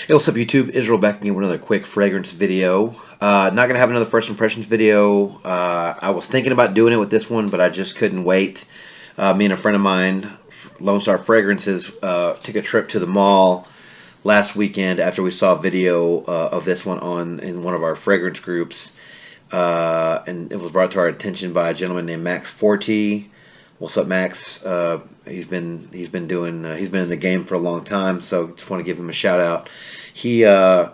Hey, what's up, YouTube? Israel back again with another quick fragrance video. Not going to have another first impressions video. I was thinking about doing it with this one, but I just couldn't wait. Me and a friend of mine, Lone Star Fragrances, took a trip to the mall last weekend after we saw a video of this one in one of our fragrance groups. And it was brought to our attention by a gentleman named Max Forti. What's up, Max? He's been in the game for a long time, so just want to give him a shout out. He not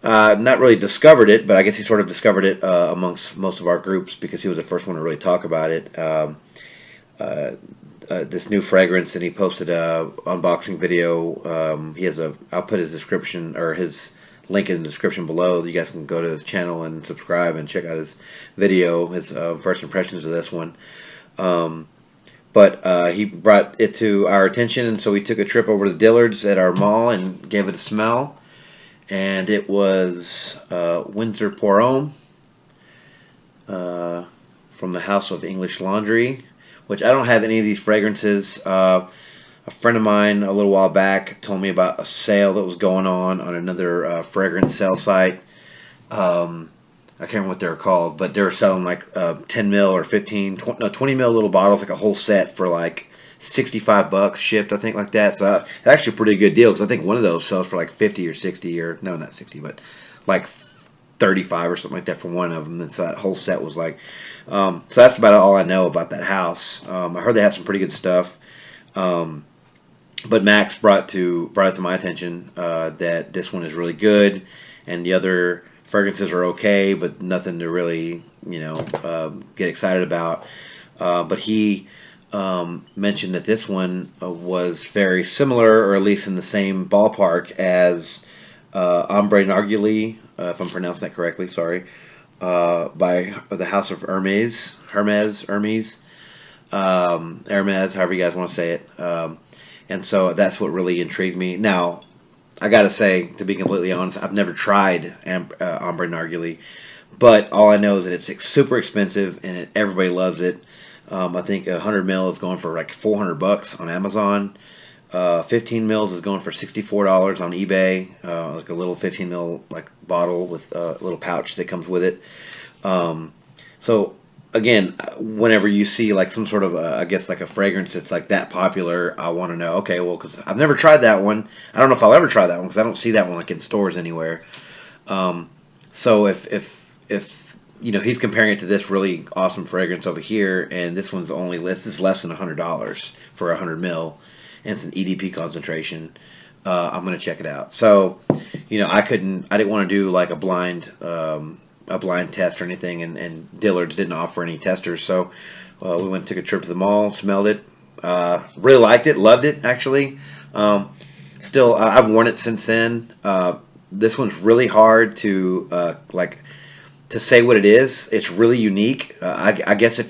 really discovered it, but I guess he sort of discovered it amongst most of our groups because he was the first one to really talk about it. This new fragrance, and he posted a unboxing video. I'll put his description or his link in the description below. You guys can go to his channel and subscribe and check out his video, his first impressions of this one. But he brought it to our attention, and so we took a trip over to Dillard's at our mall and gave it a smell. And it was Windsor Pour Homme from the House of English Laundry, which I don't have any of these fragrances. A friend of mine a little while back told me about a sale that was going on another fragrance sale site. I can't remember what they were called, but they were selling like 10 mil or 20 mil little bottles, like a whole set for like $65 shipped, I think, like that. So that's actually a pretty good deal because I think one of those sells for like 50 or 60 or no, not 60, but like 35 or something like that for one of them. And so that whole set was like, so that's about all I know about that house. I heard they have some pretty good stuff. But Max brought it to my attention that this one is really good, and the other fragrances are okay, but nothing to really, get excited about. But he mentioned that this one was very similar, or at least in the same ballpark as Ombre Narguilé, if I'm pronouncing that correctly, sorry, by the House of Hermes, however you guys want to say it. And so that's what really intrigued me. Now, I gotta say, to be completely honest, I've never tried Ombre Narguilé, but all I know is that it's super expensive and everybody loves it. I think 100 mil is going for like $400 on Amazon. 15 mils is going for $64 on eBay. Like a little 15 mil like bottle with a little pouch that comes with it. So again, whenever you see like some sort of I guess like a fragrance that's like that popular, I want to know. Okay, well, because I've never tried that one. I don't know if I'll ever try that one because I don't see that one like in stores anywhere. So if he's comparing it to this really awesome fragrance over here, and this is less than $100 for 100 mil, and it's an EDP concentration. I'm gonna check it out. So, I didn't want to do like a blind test or anything, and Dillard's didn't offer any testers. So we went and took a trip to the mall, smelled it, really liked it, loved it actually. Still, I've worn it since then. This one's really hard to to say what it is. It's really unique. I guess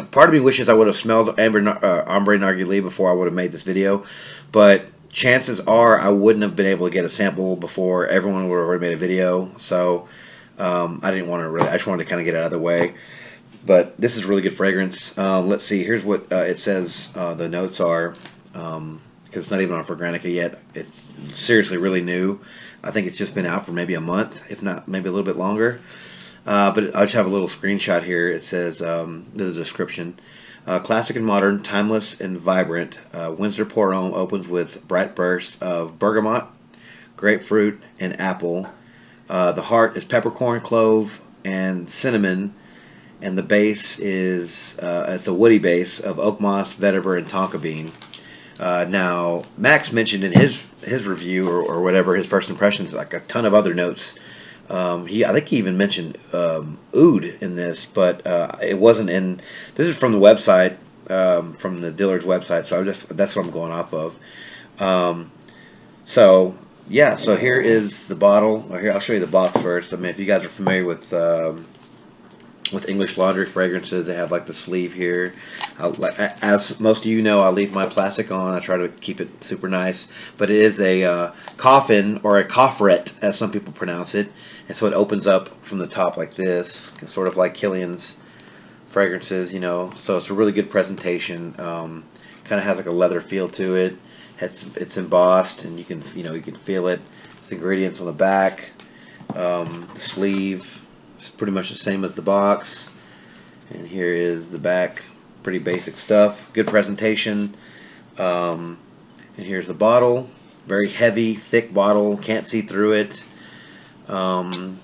part of me wishes I would have smelled Ombre Narguilé before I would have made this video, but chances are I wouldn't have been able to get a sample before everyone would have already made a video. So I didn't want to really. I just wanted to kind of get it out of the way. But this is really good fragrance. Let's see. Here's what it says. The notes are, because it's not even on Fragrantica yet. It's seriously really new. I think it's just been out for maybe a month, if not maybe a little bit longer. But I just have a little screenshot here. It says the description. Classic and modern, timeless and vibrant, Windsor Pour Homme opens with bright bursts of bergamot, grapefruit, and apple. The heart is peppercorn, clove, and cinnamon, and the base is it's a woody base of oak moss, vetiver, and tonka bean. Now, Max mentioned in his review or whatever, his first impressions, like a ton of other notes. I think he even mentioned oud in this, but it wasn't in. This is from the website, from the Dillard's website, so that's what I'm going off of. So yeah, so here is the bottle. Or here, I'll show you the box first. I mean, if you guys are familiar with English laundry fragrances, they have like the sleeve here. As most of you know, I leave my plastic on. I try to keep it super nice, but it is a coffin or a coffret, as some people pronounce it, and so it opens up from the top like this, sort of like Killian's fragrances, So it's a really good presentation. Kind of has like a leather feel to it. It's embossed, and you can feel it. It's ingredients on the back. The sleeve is pretty much the same as the box. And here is the back. Pretty basic stuff. Good presentation. And here's the bottle. Very heavy, thick bottle. Can't see through it. Got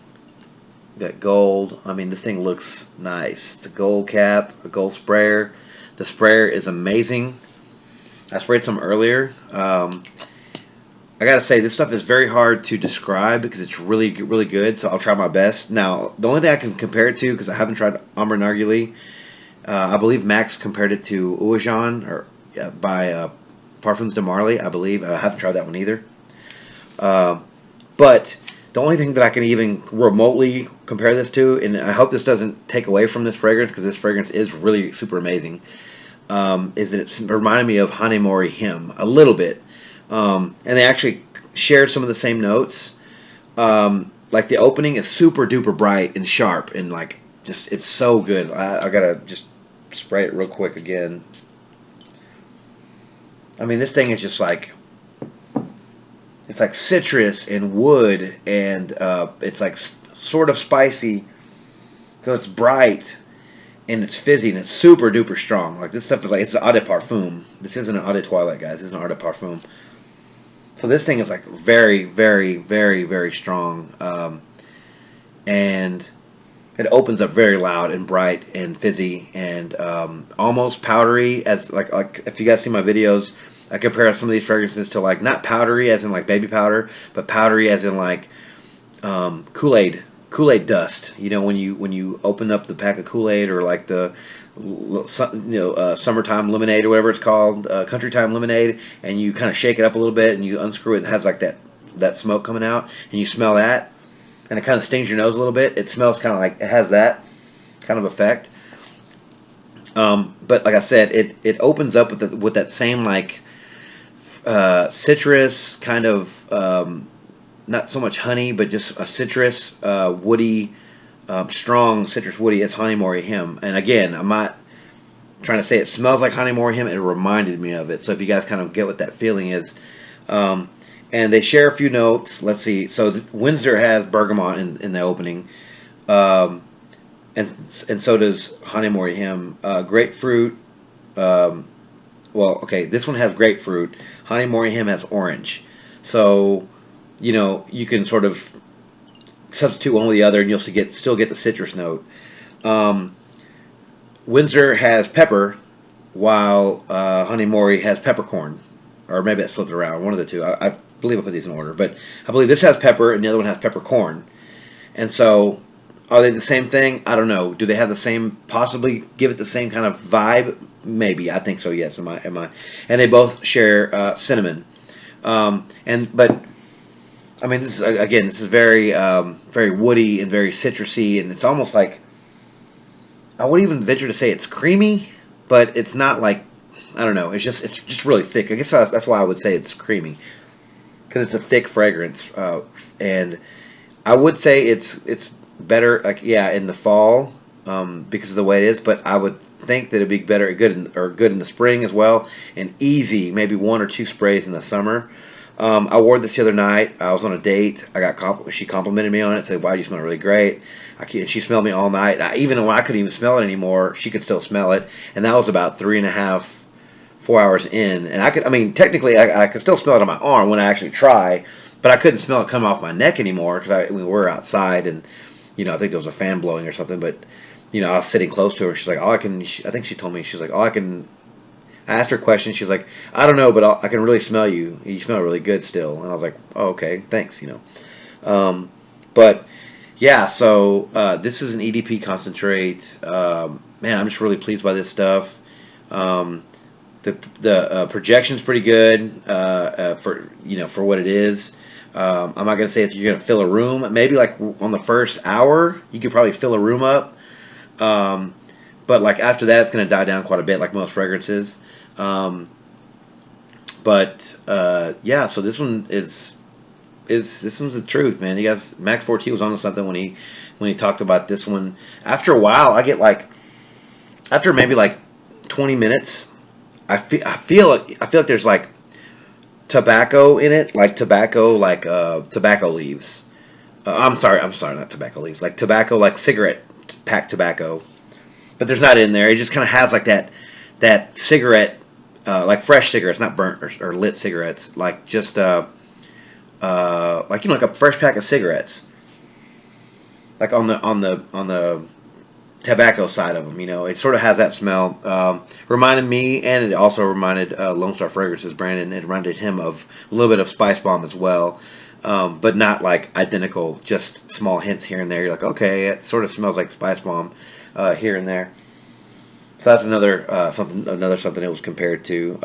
gold. I mean, this thing looks nice. It's a gold cap, a gold sprayer. The sprayer is amazing. I sprayed some earlier. I gotta say, this stuff is very hard to describe because it's really, really good. So I'll try my best. Now, the only thing I can compare it to, because I haven't tried Amber Nargile, I believe Max compared it to Ouajan or by Parfums de Marly. I believe I haven't tried that one either. But the only thing that I can even remotely compare this to, and I hope this doesn't take away from this fragrance because this fragrance is really super amazing, is that it reminded me of Hanemori Him a little bit. And they actually shared some of the same notes. Like the opening is super duper bright and sharp and like just it's so good. I gotta just spray it real quick again. I mean, this thing is just like it's like citrus and wood, and it's like sort of spicy. So it's bright and it's fizzy and it's super duper strong. Like this stuff is like it's an eau de parfum. This isn't an eau de toilette, guys. This is an eau de parfum. So this thing is like very, very, very, very strong, and it opens up very loud and bright and fizzy and almost powdery. As like if you guys see my videos, I compare some of these fragrances to like not powdery as in like baby powder, but powdery as in like Kool-Aid dust. You know, when you open up the pack of Kool-Aid or like the summertime lemonade or whatever it's called, country time lemonade, and you kind of shake it up a little bit and you unscrew it and it has like that smoke coming out and you smell that and it kind of stings your nose a little bit. It smells kind of like it has that kind of effect. But like I said, it opens up with that same like citrus kind of not so much honey, but just a citrus woody. Strong citrus woody as Hanemori Him. And again, I'm not trying to say it smells like Hanemori Him. It reminded me of it. So if you guys kind of get what that feeling is. And they share a few notes. Let's see. So Windsor has bergamot in the opening. And so does Hanemori Him. Grapefruit. Well, okay, this one has grapefruit. Hanemori Him has orange. So, you can sort of substitute one with the other, and you'll still get the citrus note. Windsor has pepper, while Hanemori has peppercorn, or maybe that's flipped around. One of the two. I believe I put these in order, but I believe this has pepper, and the other one has peppercorn. And so, are they the same thing? I don't know. Do they have the same? Possibly give it the same kind of vibe? Maybe. I think so. Yes. Am I? And they both share cinnamon. But I mean, this is very, very woody and very citrusy, and it's almost like I wouldn't even venture to say it's creamy, but it's not like I don't know. It's just really thick. I guess that's why I would say it's creamy because it's a thick fragrance, and I would say it's better like in the fall because of the way it is, but I would think that it'd be good in the spring as well, and easy maybe one or two sprays in the summer. I wore this the other night. I was on a date. She complimented me on it. Said, "Wow, you smell really great." She smelled me all night. Even when I couldn't even smell it anymore, she could still smell it. And that was about 3.5, 4 hours in. And technically, I could still smell it on my arm when I actually try, but I couldn't smell it coming off my neck anymore because we were outside, and I think there was a fan blowing or something. But I was sitting close to her. She's like, I think she told me she's like, I asked her a question. She's like, I don't know, but I can really smell you. You smell really good still. And I was like, oh, okay, thanks, But, yeah, so this is an EDP concentrate. Man, I'm just really pleased by this stuff. The projection's pretty good for what it is. I'm not going to say you're going to fill a room. Maybe like on the first hour, you could probably fill a room up. But like after that, it's going to die down quite a bit, like most fragrances. So this one this one's the truth, man. You guys, Max Forti was on to something when he talked about this one. After a while, I get like after maybe like 20 minutes, I feel like there's like tobacco in it, like tobacco, like tobacco leaves. I'm sorry, not tobacco leaves, like tobacco, like cigarette pack tobacco. But there's not in there. It just kind of has like that cigarette, like fresh cigarettes, not burnt or lit cigarettes, like just like like a fresh pack of cigarettes, like on the tobacco side of them. It sort of has that smell. Reminded me, and it also reminded Lone Star Fragrances Brandon. It reminded him of a little bit of Spice Bomb as well, but not like identical. Just small hints here and there. You're like, okay, it sort of smells like Spice Bomb here and there. So that's another something it was compared to.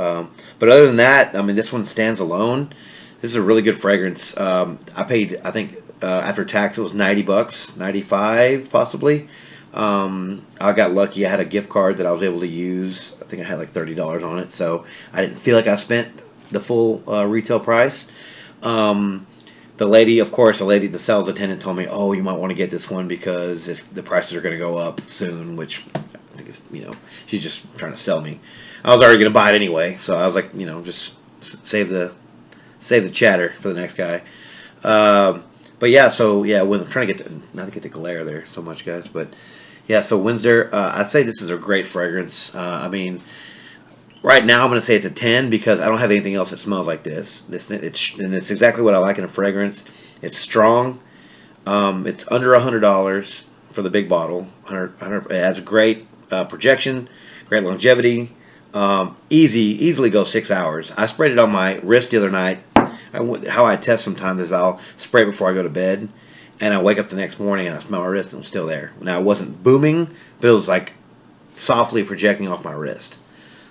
But other than that, I mean, this one stands alone. This is a really good fragrance. I paid, I think, after tax, it was $90, 95 possibly. I got lucky. I had a gift card that I was able to use. I think I had like $30 on it, so I didn't feel like I spent the full retail price. The lady, of course, the sales attendant told me, "Oh, you might want to get this one because the prices are going to go up soon," which I think is, she's just trying to sell me. I was already going to buy it anyway, so I was like, just save the chatter for the next guy. But yeah, so yeah, when I'm trying to not to get the glare there so much, guys, but yeah, so Windsor, I'd say this is a great fragrance. I mean, right now I'm going to say it's a 10 because I don't have anything else that smells like this. And it's exactly what I like in a fragrance. It's strong. It's under $100 for the big bottle. It has a great projection, great longevity. Easily goes 6 hours. I sprayed it on my wrist the other night. How I test sometimes is I'll spray it before I go to bed, and I wake up the next morning and I smell my wrist and it's still there. Now it wasn't booming, but it was like softly projecting off my wrist.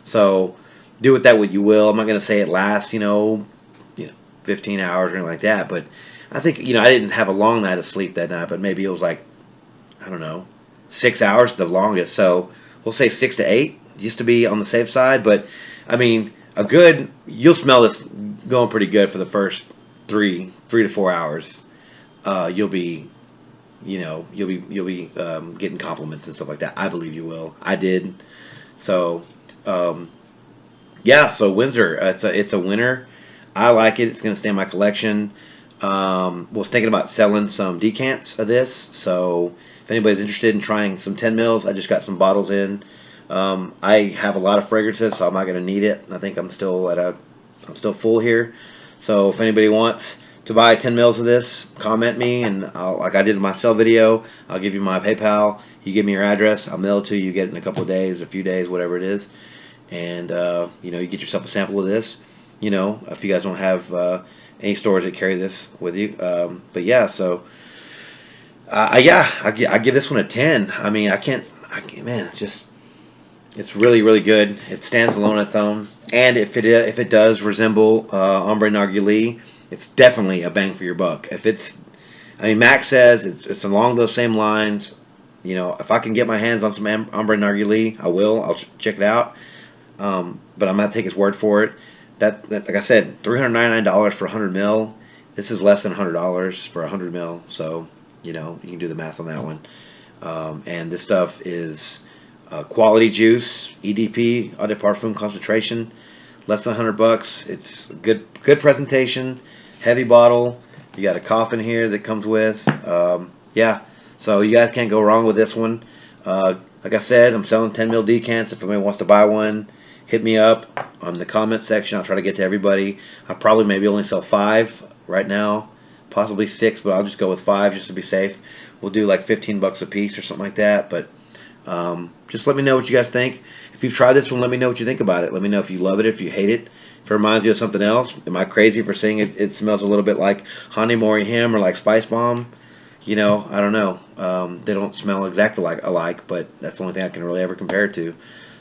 So do with that what you will. I'm not going to say it lasts, 15 hours or anything like that, but I think, I didn't have a long night of sleep that night, but maybe it was like, I don't know, 6 hours the longest. So we'll say 6 to 8 used to be on the safe side, but I mean, you'll smell this going pretty good for the first 3 to 4 hours. You'll be, getting compliments and stuff like that. I believe you will. I did. So, yeah. So Windsor, it's a winner. I like it. It's going to stay in my collection. Was thinking about selling some decants of this. So if anybody's interested in trying some 10 mils, I just got some bottles in. I have a lot of fragrances, so I'm not going to need it. I think I'm still full here. So if anybody wants to buy 10 mils of this, comment me, and like I did in my sell video, I'll give you my PayPal. You give me your address, I'll mail it to you. You get it in a couple of days, a few days, whatever it is. And, you get yourself a sample of this. If you guys don't have any stores that carry this with you. But yeah, so, I give this one a 10. I mean, man, it's really, really good. It stands alone on its own. And if it does resemble Ombre Narguilé, it's definitely a bang for your buck. Max says it's along those same lines. If I can get my hands on some Ombre Narguilé, I will. I'll check it out. But I'm not take his word for it. That like I said, $399 for 100 mil. This is less than $100 for 100 mil. So you can do the math on that one. And this stuff is quality juice, EDP, Eau de Parfum concentration, less than $100. It's good presentation, heavy bottle. You got a coffin here that comes with. Yeah, so you guys can't go wrong with this one. Like I said, I'm selling 10 mil decants. If anybody wants to buy one, hit me up on the comment section. I'll try to get to everybody. I'll probably maybe only sell 5 right now, possibly 6, but I'll just go with 5 just to be safe. We'll do like $15 a piece or something like that. But just let me know what you guys think. If you've tried this one, let me know what you think about it. Let me know if you love it, if you hate it, if it reminds you of something else. Am I crazy for saying it smells a little bit like Honey Mori Him or like Spice Bomb? I don't know. They don't smell exactly alike, but that's the only thing I can really ever compare it to.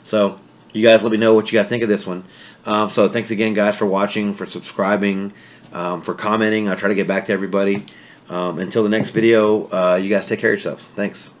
So you guys let me know what you guys think of this one. So thanks again, guys, for watching, for subscribing, for commenting. I'll try to get back to everybody. Until the next video, you guys take care of yourselves. Thanks.